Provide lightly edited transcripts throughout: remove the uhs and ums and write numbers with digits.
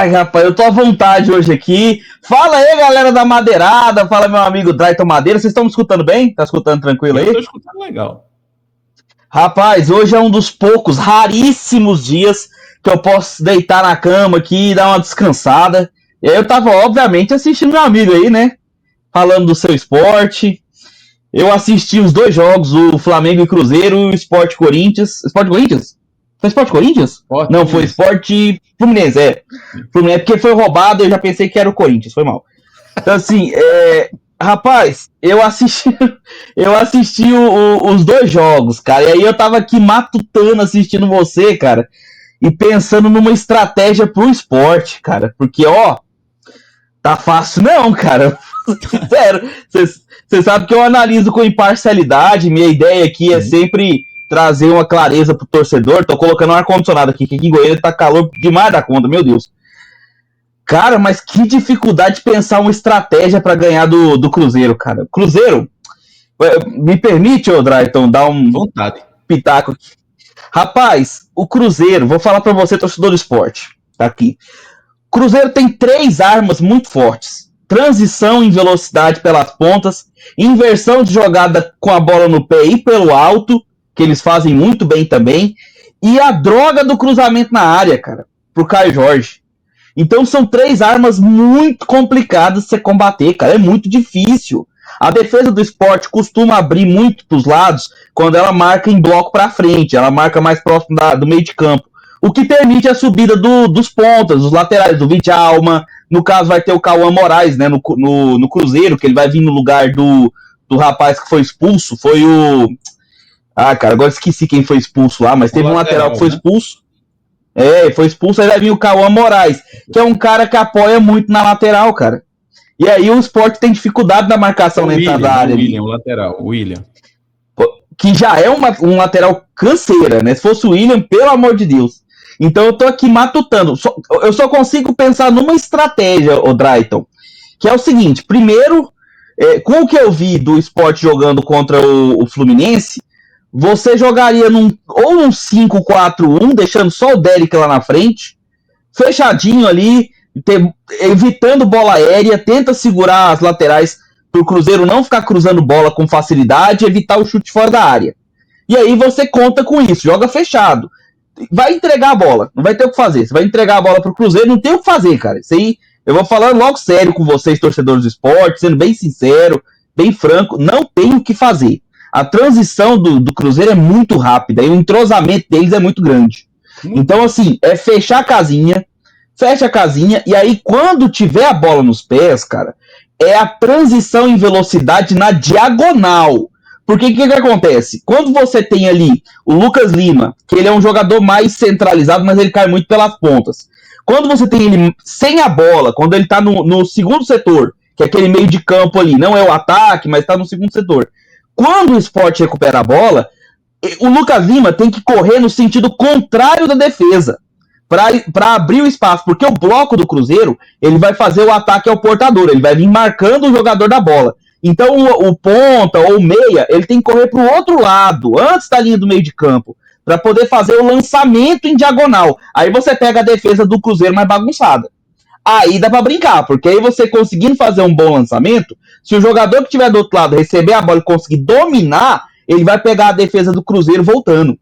Ai, rapaz, eu tô à vontade hoje aqui. Fala aí, galera da Madeirada. Fala, meu amigo Drayton Madeira. Vocês estão me escutando bem? Tá escutando tranquilo Eu tô aí? escutando legal. Rapaz, hoje é um dos poucos, raríssimos dias que eu posso deitar na cama aqui e dar uma descansada. E aí eu tava, obviamente, assistindo meu amigo aí, né? Falando do seu esporte. Eu assisti os dois jogos, o Flamengo e Cruzeiro e o Sport Corinthians. Sport Corinthians? Foi Sport Corinthians? Forte Não, foi Fluminense. Sport Fluminense, é. Fluminense, porque foi roubado e eu já pensei que era o Corinthians, foi mal. Então, assim, rapaz, eu assisti os dois jogos, cara, e aí eu tava aqui matutando assistindo você, cara, e pensando numa estratégia pro esporte, cara, porque, ó, tá fácil não, cara. Sério, você sabe que eu analiso com imparcialidade, minha ideia aqui é Sim. sempre trazer uma clareza pro torcedor. Tô colocando um ar-condicionado aqui, que aqui em Goiânia tá calor demais da conta, meu Deus. Cara, mas que dificuldade de pensar uma estratégia pra ganhar do Cruzeiro, cara. Cruzeiro, me permite, ô Drayton, dar um Vontade. pitaco aqui. Rapaz, o Cruzeiro, vou falar pra você, torcedor do esporte, tá aqui. Cruzeiro tem três armas muito fortes: transição em velocidade pelas pontas, inversão de jogada com a bola no pé e pelo alto, que eles fazem muito bem também, e a droga do cruzamento na área, cara, pro Caio Jorge. Então são três armas muito complicadas de você combater, cara, é muito difícil. A defesa do esporte costuma abrir muito para os lados quando ela marca em bloco para frente, ela marca mais próximo do meio de campo, o que permite a subida dos pontas, dos laterais, do Vidalma. No caso, vai ter o Cauã Moraes, né, no Cruzeiro, que ele vai vir no lugar do rapaz que foi expulso. Foi o. Ah, cara, agora esqueci quem foi expulso lá, mas teve um lateral que foi expulso. Foi expulso, aí vai vir o Cauã Moraes, que é um cara que apoia muito na lateral, cara. E aí o Sport tem dificuldade na marcação na entrada da área. O lateral, o William. Que já é um lateral canseira, né? Se fosse o William, pelo amor de Deus. Então eu tô aqui matutando. Eu só consigo pensar numa estratégia, o Drayton, que é o seguinte: primeiro, com o que eu vi do Sport jogando contra o Fluminense, você jogaria ou num 5-4-1, deixando só o Derek lá na frente, fechadinho ali, evitando bola aérea, tenta segurar as laterais para o Cruzeiro não ficar cruzando bola com facilidade, evitar o chute fora da área. E aí você conta com isso, joga fechado. Vai entregar a bola, não vai ter o que fazer. Você vai entregar a bola pro Cruzeiro, não tem o que fazer, cara. Isso aí, eu vou falar logo sério com vocês, torcedores do esporte, sendo bem sincero, bem franco, não tem o que fazer. A transição do Cruzeiro é muito rápida e o entrosamento deles é muito grande. Então, assim, é fechar a casinha, fecha a casinha, e aí quando tiver a bola nos pés, cara, é a transição em velocidade na diagonal. Porque o que acontece? Quando você tem ali o Lucas Lima, que ele é um jogador mais centralizado, mas ele cai muito pelas pontas. Quando você tem ele sem a bola, quando ele tá no segundo setor, que é aquele meio de campo ali, não é o ataque, mas tá no segundo setor. Quando o Sport recupera a bola, o Lucas Lima tem que correr no sentido contrário da defesa, para abrir o espaço, porque o bloco do Cruzeiro, ele vai fazer o ataque ao portador, ele vai vir marcando o jogador da bola. Então o ponta ou o meia, ele tem que correr para o outro lado, antes da linha do meio de campo, para poder fazer o lançamento em diagonal. Aí você pega a defesa do Cruzeiro mais bagunçada. Aí dá para brincar, porque aí você conseguindo fazer um bom lançamento, se o jogador que estiver do outro lado receber a bola e conseguir dominar, ele vai pegar a defesa do Cruzeiro voltando.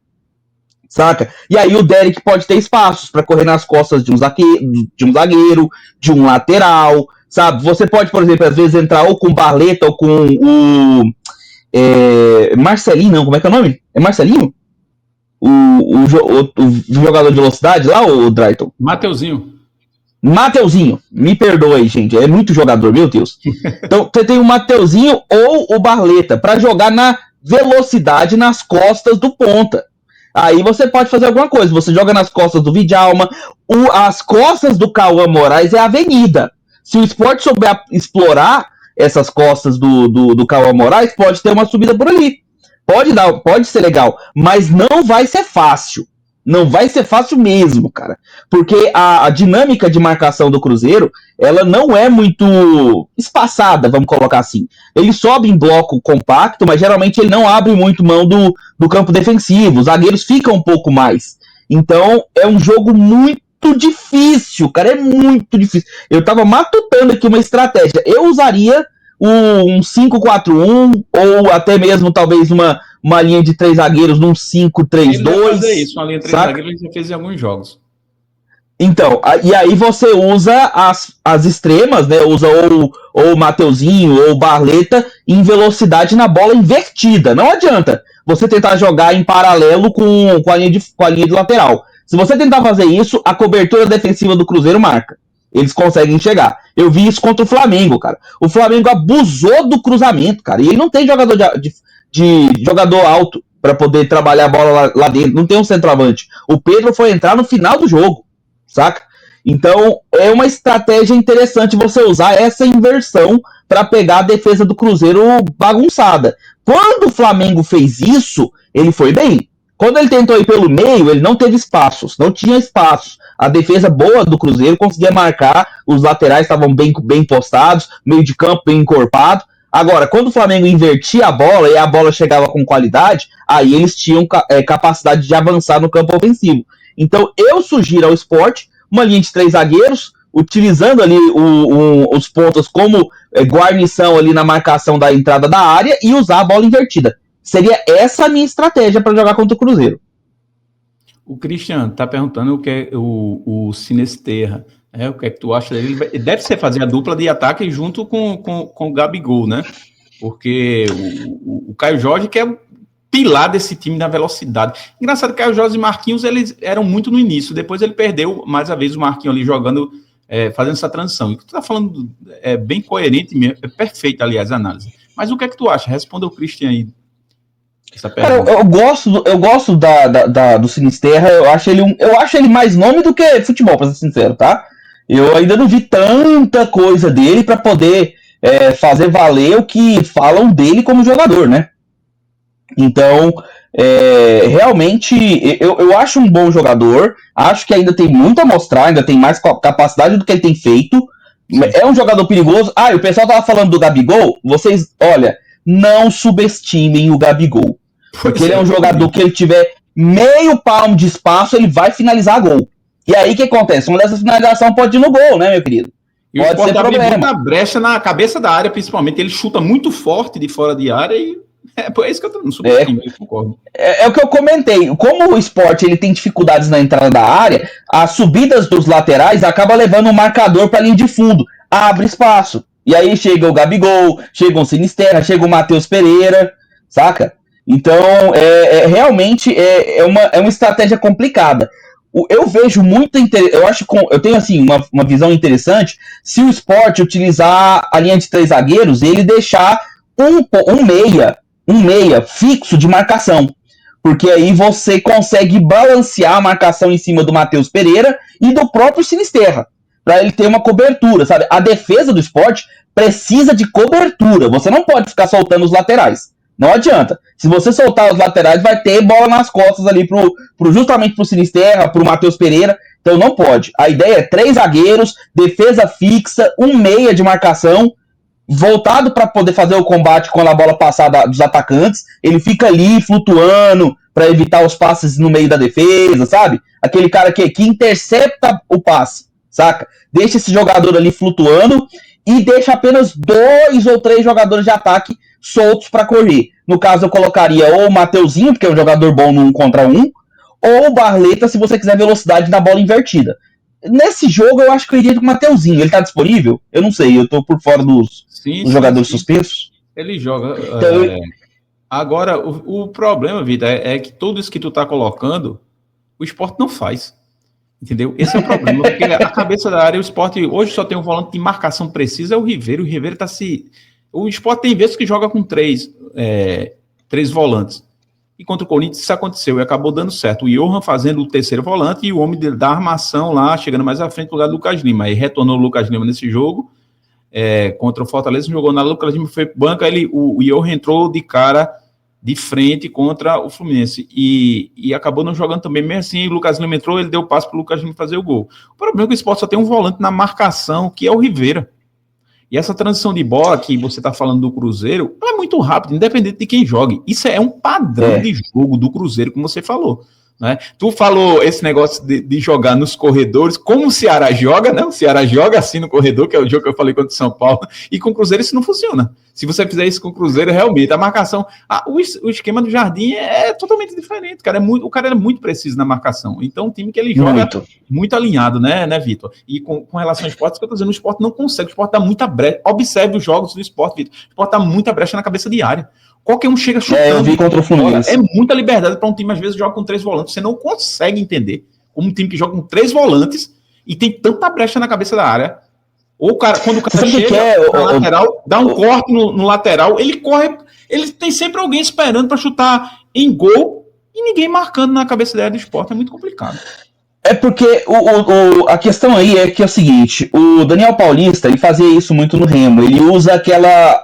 Saca? E aí o Derek pode ter espaços para correr nas costas de um zagueiro, de um lateral, sabe? Você pode, por exemplo, às vezes entrar ou com o Barleta ou com o Marcelinho, não, como é que é o nome? É Marcelinho? O jogador de velocidade lá, o Drayton? Mateuzinho, me perdoe, gente, é muito jogador, meu Deus. Então você tem o Mateuzinho ou o Barleta para jogar na velocidade nas costas do ponta. Aí você pode fazer alguma coisa, você joga nas costas do Vidalma, as costas do Cauã Moraes é a avenida. Se o Sport souber explorar essas costas do Cauã Moraes, pode ter uma subida por ali. Pode ser legal, mas não vai ser fácil. Não vai ser fácil mesmo, cara. Porque a dinâmica de marcação do Cruzeiro, ela não é muito espaçada, vamos colocar assim. Ele sobe em bloco compacto, mas geralmente ele não abre muito mão do campo defensivo. Os zagueiros ficam um pouco mais. Então, é um jogo muito difícil, cara, é muito difícil. Eu tava matutando aqui uma estratégia. Eu usaria um 5-4-1 ou até mesmo talvez uma linha de 3 zagueiros num 5-3-2. Ele vai fazer isso, uma linha de 3 zagueiros ele já fez em alguns jogos. Então, e aí você usa as extremas, né? Usa ou o Mateuzinho ou o Barleta em velocidade na bola invertida. Não adianta você tentar jogar em paralelo com a linha de lateral. Se você tentar fazer isso, a cobertura defensiva do Cruzeiro marca. Eles conseguem chegar. Eu vi isso contra o Flamengo, cara. O Flamengo abusou do cruzamento, cara. E ele não tem jogador de jogador alto para poder trabalhar a bola lá dentro. Não tem um centroavante. O Pedro foi entrar no final do jogo, saca? Então, é uma estratégia interessante você usar essa inversão para pegar a defesa do Cruzeiro bagunçada. Quando o Flamengo fez isso, ele foi bem. Quando ele tentou ir pelo meio, ele não teve espaços, não tinha espaços. A defesa boa do Cruzeiro conseguia marcar, os laterais estavam bem postados, meio de campo bem encorpado. Agora, quando o Flamengo invertia a bola e a bola chegava com qualidade, aí eles tinham capacidade de avançar no campo ofensivo. Então, eu sugiro ao Sport uma linha de 3 zagueiros, utilizando ali os pontos como guarnição ali na marcação da entrada da área e usar a bola invertida. Seria essa a minha estratégia para jogar contra o Cruzeiro. O Christian está perguntando o que é o Sinisterra. O que é que tu acha dele? Ele deve ser fazer a dupla de ataque junto com o Gabigol, né? Porque o Caio Jorge que é pilar desse time na velocidade. Engraçado, Caio Jorge e Marquinhos, eles eram muito no início, depois ele perdeu mais uma vez o Marquinhos ali jogando, fazendo essa transição. E o que tu tá falando é bem coerente mesmo, é perfeito, aliás, a análise. Mas o que é que tu acha? Responda o Christian aí. Cara, eu gosto do Sinisterra, eu acho ele mais nome do que futebol, pra ser sincero, tá? Eu ainda não vi tanta coisa dele pra poder fazer valer o que falam dele como jogador, né? Então, realmente, eu acho um bom jogador, acho que ainda tem muito a mostrar, ainda tem mais capacidade do que ele tem feito. É um jogador perigoso. O pessoal tava falando do Gabigol, vocês, olha, não subestimem o Gabigol. Porque ele é um jogador que ele tiver meio palmo de espaço, ele vai finalizar gol. E aí o que acontece? Uma dessas finalizações pode ir no gol, né, meu querido? E pode ser problema. Muita brecha na cabeça da área, principalmente. Ele chuta muito forte de fora de área e é isso que eu tô não subestimo, eu concordo. É o que eu comentei. Como o Sport ele tem dificuldades na entrada da área, as subidas dos laterais acaba levando um marcador para a linha de fundo. Abre espaço. E aí chega o Gabigol, chega o Sinisterra, chega o Matheus Pereira, saca? Então, realmente é uma estratégia complicada. Eu vejo muito eu tenho assim uma visão interessante se o Sport utilizar a linha de 3 zagueiros e ele deixar um meia fixo de marcação. Porque aí você consegue balancear a marcação em cima do Matheus Pereira e do próprio Sinisterra, para ele ter uma cobertura, sabe? A defesa do Sport precisa de cobertura. Você não pode ficar soltando os laterais. Não adianta. Se você soltar os laterais, vai ter bola nas costas ali justamente pro Sinisterra, pro Matheus Pereira. Então não pode. A ideia é 3 zagueiros, defesa fixa, um meia de marcação, voltado para poder fazer o combate quando a bola passar dos atacantes. Ele fica ali flutuando para evitar os passes no meio da defesa, sabe? Aquele cara que intercepta o passe, saca? Deixa esse jogador ali flutuando e deixa apenas 2 ou 3 jogadores de ataque soltos para correr. No caso, eu colocaria ou o Mateuzinho, porque é um jogador bom no 1 contra 1, ou o Barleta, se você quiser velocidade na bola invertida. Nesse jogo, eu acho que eu iria com o Mateuzinho. Ele tá disponível? Eu não sei, eu tô por fora dos jogadores suspensos. Ele joga. Então, agora, o problema, Vitor, é que tudo isso que tu tá colocando, o Sport não faz. Entendeu? Esse é o problema, porque a cabeça da área, o Sport hoje só tem um volante de marcação precisa, é o Ribeiro. O Ribeiro tá se... O Sport tem vezes que joga com 3 volantes. E contra o Corinthians isso aconteceu e acabou dando certo. O Johan fazendo o 3º volante e o homem da armação lá, chegando mais à frente do lugar do Lucas Lima. Aí retornou o Lucas Lima nesse jogo, contra o Fortaleza, jogou na Lucas Lima, foi pro banco, aí o Johan entrou de cara de frente contra o Fluminense. E acabou não jogando também. Mesmo assim, o Lucas Lima entrou, ele deu passo pro Lucas Lima fazer o gol. O problema é que o Sport só tem um volante na marcação, que é o Rivera. E essa transição de bola que você está falando do Cruzeiro, ela é muito rápida, independente de quem jogue. Isso é um padrão de jogo do Cruzeiro, como você falou. né? Tu falou esse negócio de jogar nos corredores, como o Ceará joga, né? O Ceará joga assim no corredor, que é o jogo que eu falei contra o São Paulo, e com o Cruzeiro isso não funciona. Se você fizer isso com o Cruzeiro, realmente, a marcação... o esquema do Jardim é totalmente diferente, cara. O cara é muito preciso na marcação. Então, um time que ele joga muito alinhado, né, Vitor? E com relação ao esporte, que eu tô dizendo, o esporte não consegue, o esporte dá muita brecha. Observe os jogos do esporte, Vitor. O esporte dá muita brecha na cabeça de área. Qualquer um chega chutando. Eu vi contra o Fluminense. É muita liberdade para um time, às vezes, joga com 3 volantes. Você não consegue entender como um time que joga com 3 volantes e tem tanta brecha na cabeça da área. Ou quando o cara chega na lateral, dá um corte no lateral, ele corre, ele tem sempre alguém esperando para chutar em gol e ninguém marcando na cabeça da área do esporte. É muito complicado. É porque a questão aí é que é o seguinte, o Daniel Paulista, ele fazia isso muito no Remo, ele usa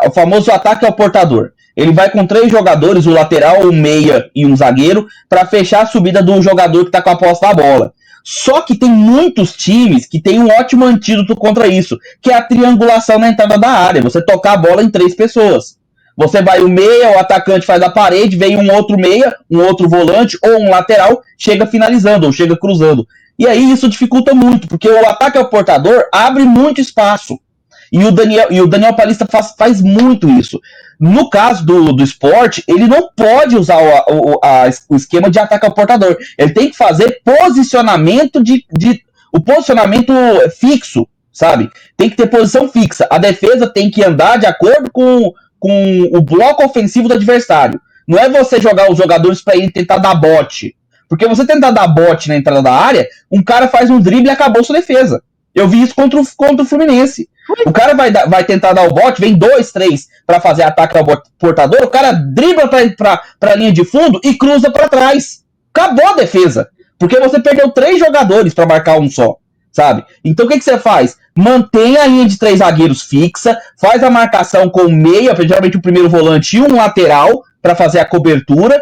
o famoso ataque ao portador. Ele vai com 3 jogadores, o lateral, o meia e um zagueiro, para fechar a subida do jogador que está com a posse da bola. Só que tem muitos times que tem um ótimo antídoto contra isso, que é a triangulação na entrada da área, você tocar a bola em 3 pessoas. Você vai o meia, o atacante faz a parede, vem um outro meia, um outro volante ou um lateral, chega finalizando ou chega cruzando. E aí isso dificulta muito, porque o ataque ao portador abre muito espaço. E o Daniel Paulista faz muito isso. No caso do esporte, ele não pode usar o esquema de ataque ao portador. Ele tem que fazer posicionamento o posicionamento fixo, sabe? Tem que ter posição fixa. A defesa tem que andar de acordo com o bloco ofensivo do adversário. Não é você jogar os jogadores para ele tentar dar bote. Porque você tentar dar bote na entrada da área, um cara faz um drible e acabou sua defesa. Eu vi isso contra o Fluminense. O cara vai tentar dar o bote, vem 2, 3 para fazer ataque ao portador, o cara dribla para a linha de fundo e cruza para trás. Acabou a defesa. Porque você perdeu 3 jogadores para marcar um só, sabe? Então o que você faz? Mantém a linha de 3 zagueiros fixa, faz a marcação com o meia, geralmente o primeiro volante e um lateral para fazer a cobertura,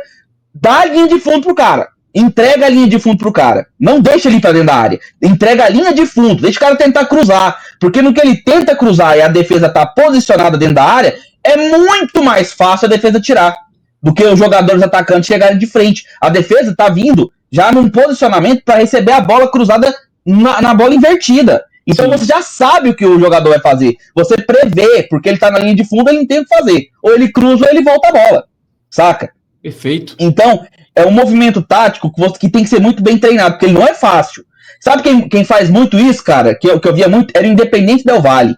dá a linha de fundo pro cara. Entrega a linha de fundo pro cara. Não deixa ele pra dentro da área. Entrega a linha de fundo. Deixa o cara tentar cruzar. Porque no que ele tenta cruzar e a defesa tá posicionada dentro da área, é muito mais fácil a defesa tirar do que os jogadores atacantes chegarem de frente. A defesa tá vindo já num posicionamento para receber a bola cruzada na bola invertida. Então você já sabe o que o jogador vai fazer. Você prevê, porque ele tá na linha de fundo, ele não tem o que fazer. Ou ele cruza ou ele volta a bola. Saca? Perfeito. Então, é um movimento tático que tem que ser muito bem treinado, porque ele não é fácil. Sabe quem faz muito isso, cara? Que eu via muito, era o Independente Del Valle.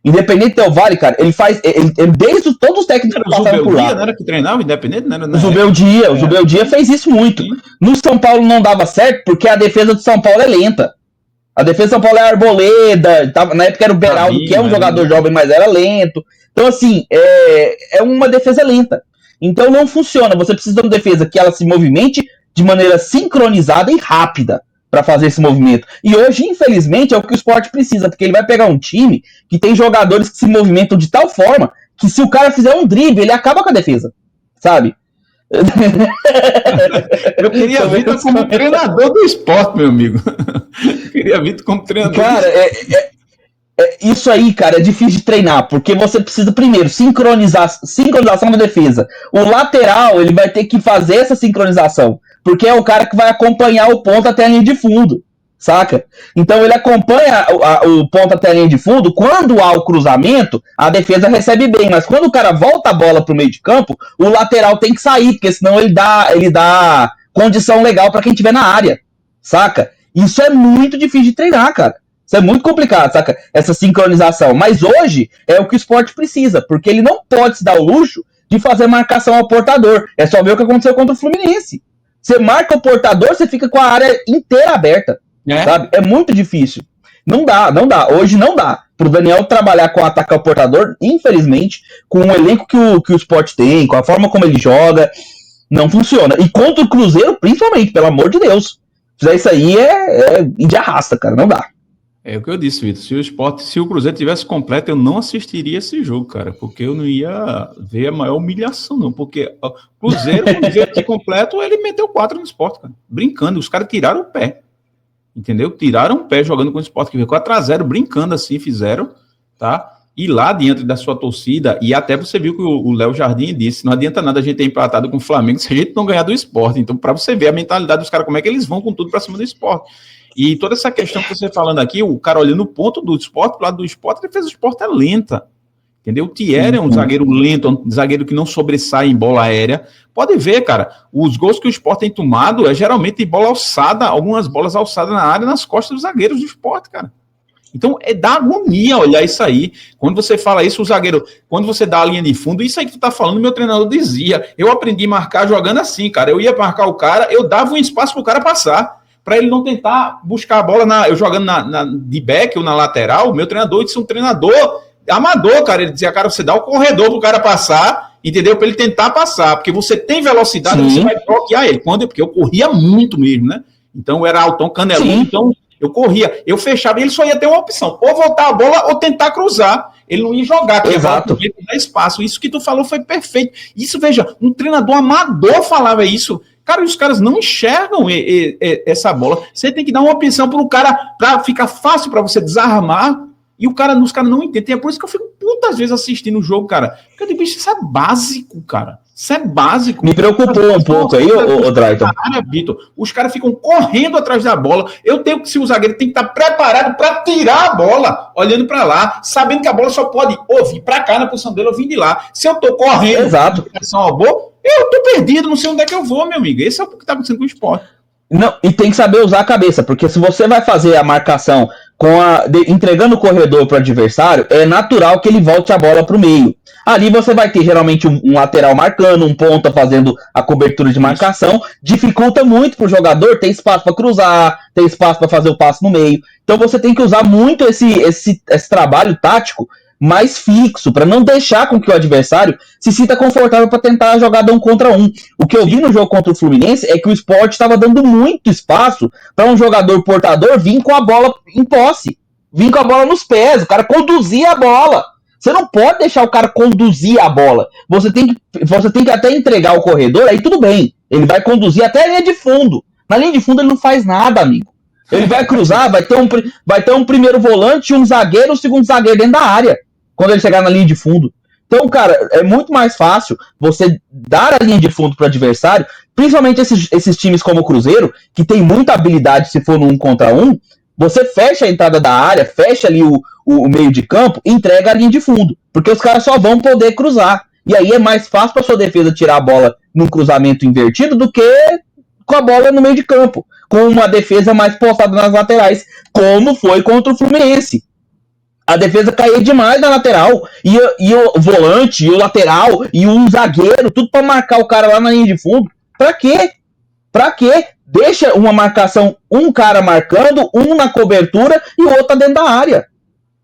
Independente Del Valle, cara, ele faz. Ele desde todos os técnicos que passaram por lá. Não era que treinava Independente? O Zubeldia fez isso muito. Sim. No São Paulo não dava certo, porque a defesa do São Paulo é lenta. A defesa do São Paulo é Arboleda, na época era o Beraldo, que é um jogador jovem, mas era lento. Então, assim, é uma defesa lenta. Então não funciona, você precisa de uma defesa que ela se movimente de maneira sincronizada e rápida para fazer esse movimento. E hoje, infelizmente, é o que o Sport precisa, porque ele vai pegar um time que tem jogadores que se movimentam de tal forma que se o cara fizer um drible, ele acaba com a defesa, sabe? Eu queria Vitor como treinador do Sport, meu amigo. Eu queria Vitor como treinador. Cara, isso aí, cara, é difícil de treinar, porque você precisa, primeiro, sincronização da defesa. O lateral, ele vai ter que fazer essa sincronização, porque é o cara que vai acompanhar o ponto até a linha de fundo, saca? Então ele acompanha o ponto até a linha de fundo, quando há o cruzamento, a defesa recebe bem, mas quando o cara volta a bola pro meio de campo, o lateral tem que sair, porque senão ele dá condição legal para quem estiver na área, saca? Isso é muito difícil de treinar, cara. Isso é muito complicado, saca? Essa sincronização. Mas hoje é o que o Sport precisa, porque ele não pode se dar o luxo de fazer marcação ao portador. É só ver o que aconteceu contra o Fluminense. Você marca o portador, você fica com a área inteira aberta. Sabe? É muito difícil. Não dá. Hoje não dá. Pro Daniel trabalhar com o ataque ao portador, infelizmente, com o elenco que o Sport tem, com a forma como ele joga, não funciona. E contra o Cruzeiro, principalmente, pelo amor de Deus. Isso aí é de arrasta, cara. Não dá. É o que eu disse, Vitor. Se o Cruzeiro tivesse completo, eu não assistiria esse jogo, cara, porque eu não ia ver a maior humilhação, não. Porque o Cruzeiro, quando veio aqui completo, ele meteu 4 no Sport, cara. Brincando. Os caras tiraram o pé. Entendeu? Tiraram o pé jogando com o Sport, que veio 4-0, brincando assim, fizeram, tá? ir lá diante da sua torcida, e até você viu que o Léo Jardim disse, não adianta nada a gente ter empatado com o Flamengo se a gente não ganhar do Sport. Então, para você ver a mentalidade dos caras, como é que eles vão com tudo para cima do Sport. E toda essa questão que você falando aqui, o cara olhando o ponto do Sport, pro lado do Sport, a defesa do Sport é lenta. Entendeu? O Thierry é um zagueiro lento, um zagueiro que não sobressai em bola aérea. Pode ver, cara, os gols que o Sport tem tomado é geralmente bola alçada, algumas bolas alçadas na área, nas costas dos zagueiros do Sport, cara. Então, é da agonia olhar isso aí. Quando você fala isso, o zagueiro, quando você dá a linha de fundo, isso aí que tu tá falando, meu treinador dizia, eu aprendi a marcar jogando assim, cara. Eu ia marcar o cara, eu dava um espaço pro cara passar, para ele não tentar buscar a bola, eu jogando de back ou na lateral. Meu treinador disse, um treinador amador, cara, ele dizia, cara, você dá o corredor pro cara passar, entendeu? Para ele tentar passar, porque você tem velocidade, você vai bloquear ele. Porque eu corria muito mesmo, né? Então eu era altão, caneludo, então eu corria, eu fechava, e ele só ia ter uma opção, ou voltar a bola ou tentar cruzar. Ele não ia jogar, porque dar espaço. Isso que tu falou foi perfeito. Isso, veja, um treinador amador falava isso. Cara, os caras não enxergam essa bola. Você tem que dar uma opção para o cara, para ficar fácil para você desarmar. E os caras não entendem. É por isso que eu fico muitas vezes assistindo o jogo, cara. Porque eu digo, isso é básico, cara. Isso é básico. Me preocupou um pouco aí, o Drayton. Os caras ficam correndo atrás da bola. Eu tenho que, se o zagueiro tem que estar preparado para tirar a bola, olhando para lá, sabendo que a bola só pode ou vir para cá na posição dele ou vir de lá. Se eu tô correndo, eu tô perdido, não sei onde é que eu vou, meu amigo. Esse é o que tá acontecendo com o Sport. Não, e tem que saber usar a cabeça, porque se você vai fazer a marcação entregando o corredor para o adversário, é natural que ele volte a bola para o meio. Ali você vai ter geralmente um lateral marcando, um ponta fazendo a cobertura de marcação, dificulta muito para o jogador ter espaço para cruzar, ter espaço para fazer o passe no meio. Então você tem que usar muito esse trabalho tático mais fixo, para não deixar com que o adversário se sinta confortável para tentar a jogada 1 contra 1. O que eu vi no jogo contra o Fluminense é que o Sport estava dando muito espaço para um jogador portador vir com a bola em posse, vir com a bola nos pés, o cara conduzia a bola. Você não pode deixar o cara conduzir a bola. Você tem que até entregar o corredor, aí tudo bem, ele vai conduzir até a linha de fundo. Na linha de fundo ele não faz nada, amigo. Ele vai cruzar, vai ter um primeiro volante, um zagueiro, um segundo zagueiro dentro da área, quando ele chegar na linha de fundo. Então, cara, é muito mais fácil você dar a linha de fundo para o adversário, principalmente esses times como o Cruzeiro, que tem muita habilidade se for no 1 contra 1, você fecha a entrada da área, fecha ali o meio de campo, entrega a linha de fundo, porque os caras só vão poder cruzar. E aí é mais fácil para sua defesa tirar a bola num cruzamento invertido do que com a bola no meio de campo, com uma defesa mais postada nas laterais, como foi contra o Fluminense. A defesa caía demais na lateral, e o volante, e o lateral, e um zagueiro, tudo para marcar o cara lá na linha de fundo. Pra quê? Pra quê? Deixa uma marcação, um cara marcando, um na cobertura e o outro dentro da área.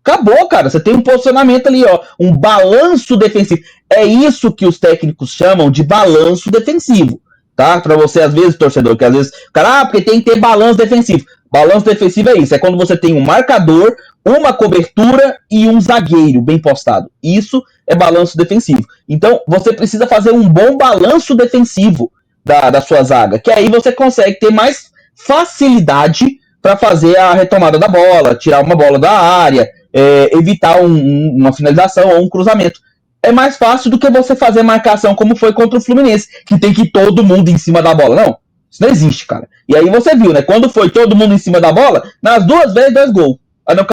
Acabou, cara. Você tem um posicionamento ali, ó, um balanço defensivo. É isso que os técnicos chamam de balanço defensivo, tá? Pra você, às vezes, torcedor, que às vezes, cara, porque tem que ter balanço defensivo. Balanço defensivo é isso, é quando você tem um marcador, uma cobertura e um zagueiro bem postado. Isso é balanço defensivo. Então, você precisa fazer um bom balanço defensivo da sua zaga, que aí você consegue ter mais facilidade para fazer a retomada da bola, tirar uma bola da área, evitar uma finalização ou um cruzamento. É mais fácil do que você fazer marcação como foi contra o Fluminense, que tem que ir todo mundo em cima da bola. Não, isso não existe, cara. E aí você viu, né? Quando foi todo mundo em cima da bola, nas 2 vezes, 2 gols.